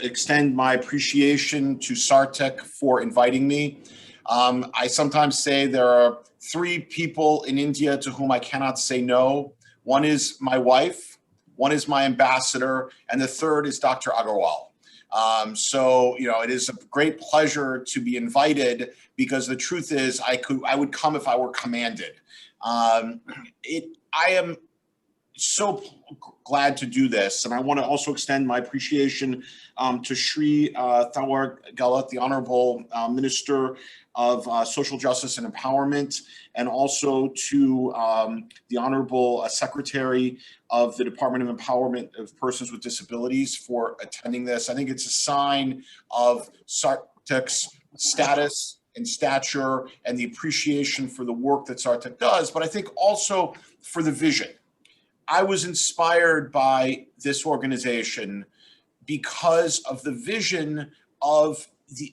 Extend my appreciation to Sarthak for inviting me. I sometimes say there are three people in India to whom I cannot say no. One is my wife, one is my ambassador, and the third is Dr. Agarwal. It is a great pleasure to be invited because the truth is I would come if I were commanded. I am so glad to do this, and I want to also extend my appreciation to Shri Thawar Galat, the Honorable Minister of Social Justice and Empowerment, and also to the Honorable Secretary of the Department of Empowerment of Persons with Disabilities for attending this. I think it's a sign of Sarthak's status and stature and the appreciation for the work that Sarthak does, but I think also for the vision. I was inspired by this organization because of the vision of the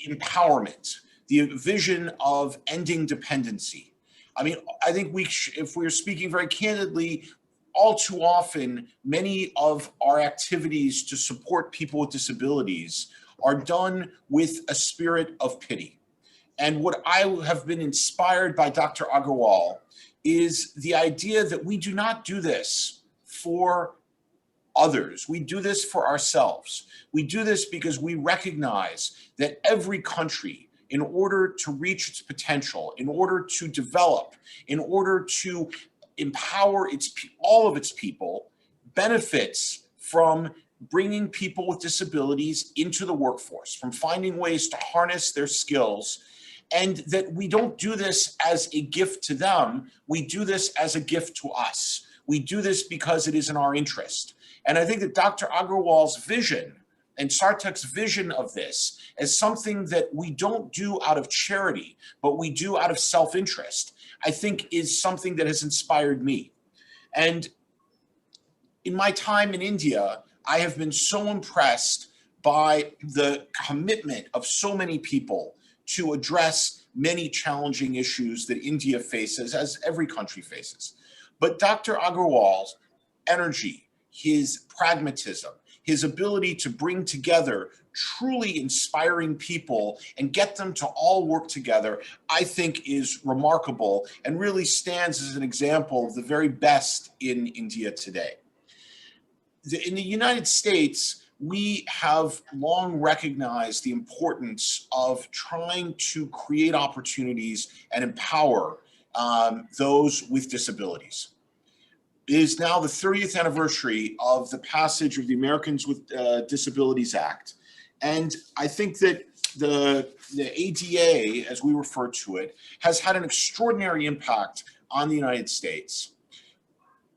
empowerment, the vision of ending dependency. I mean, I think if we're speaking very candidly, all too often, many of our activities to support people with disabilities are done with a spirit of pity. And what I have been inspired by Dr. Agarwal is the idea that we do not do this for others. We do this for ourselves. We do this because we recognize that every country, in order to reach its potential, in order to develop, in order to empower all of its people, benefits from bringing people with disabilities into the workforce, from finding ways to harness their skills, and that we don't do this as a gift to them. We do this as a gift to us. We do this because it is in our interest. And I think that Dr. Agarwal's vision and Sarthak's vision of this as something that we don't do out of charity, but we do out of self-interest, I think is something that has inspired me. And in my time in India, I have been so impressed by the commitment of so many people to address many challenging issues that India faces, as every country faces. But Dr. Agarwal's energy, his pragmatism, his ability to bring together truly inspiring people and get them to all work together, I think is remarkable and really stands as an example of the very best in India today. In the United States, we have long recognized the importance of trying to create opportunities and empower those with disabilities. It is now the 30th anniversary of the passage of the Americans with Disabilities Act. And I think that the ADA, as we refer to it, has had an extraordinary impact on the United States.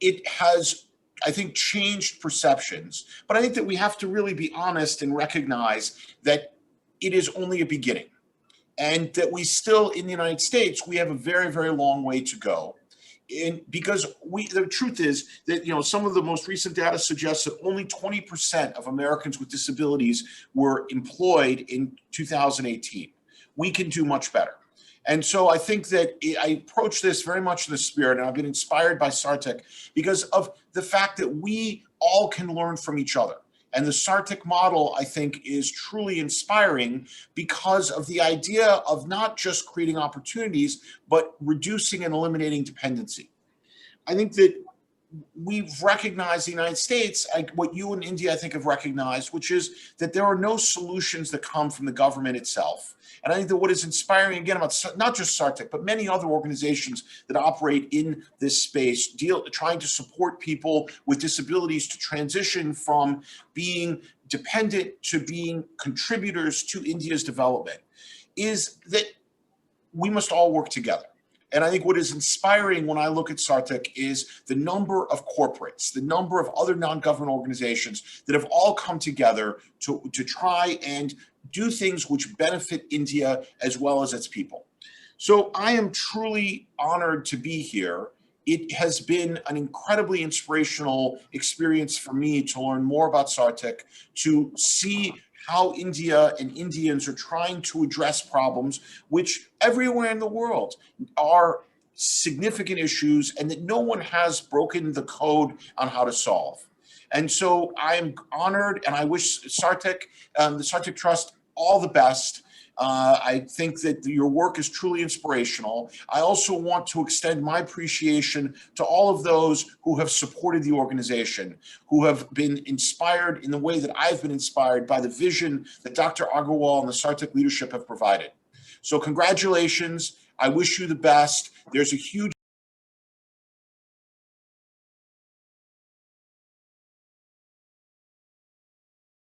It has, I think, changed perceptions, but I think that we have to really be honest and recognize that it is only a beginning, and that we still, in the United States, we have a very, very long way to go. Because the truth is that, some of the most recent data suggests that only 20% of Americans with disabilities were employed in 2018. We can do much better. And so I think that I approach this very much in the spirit, and I've been inspired by Sarthak because of the fact that we all can learn from each other. And the Sarthak model, I think, is truly inspiring because of the idea of not just creating opportunities, but reducing and eliminating dependency. I think that we've recognized the United States, what you in India, I think, have recognized, which is that there are no solutions that come from the government itself. And I think that what is inspiring, again, about not just Sarthak, but many other organizations that operate in this space, trying to support people with disabilities to transition from being dependent to being contributors to India's development, is that we must all work together. And I think what is inspiring when I look at Sarthak is the number of corporates, the number of other non-government organizations that have all come together to try and do things which benefit India as well as its people. So I am truly honored to be here. It has been an incredibly inspirational experience for me to learn more about Sarthak, to see how India and Indians are trying to address problems which everywhere in the world are significant issues and that no one has broken the code on how to solve. And so I'm honored, and I wish Sarthak, the Sarthak Trust, all the best. I think that your work is truly inspirational. I also want to extend my appreciation to all of those who have supported the organization, who have been inspired in the way that I've been inspired by the vision that Dr. Agarwal and the Sarthak leadership have provided. So congratulations. I wish you the best. There's a huge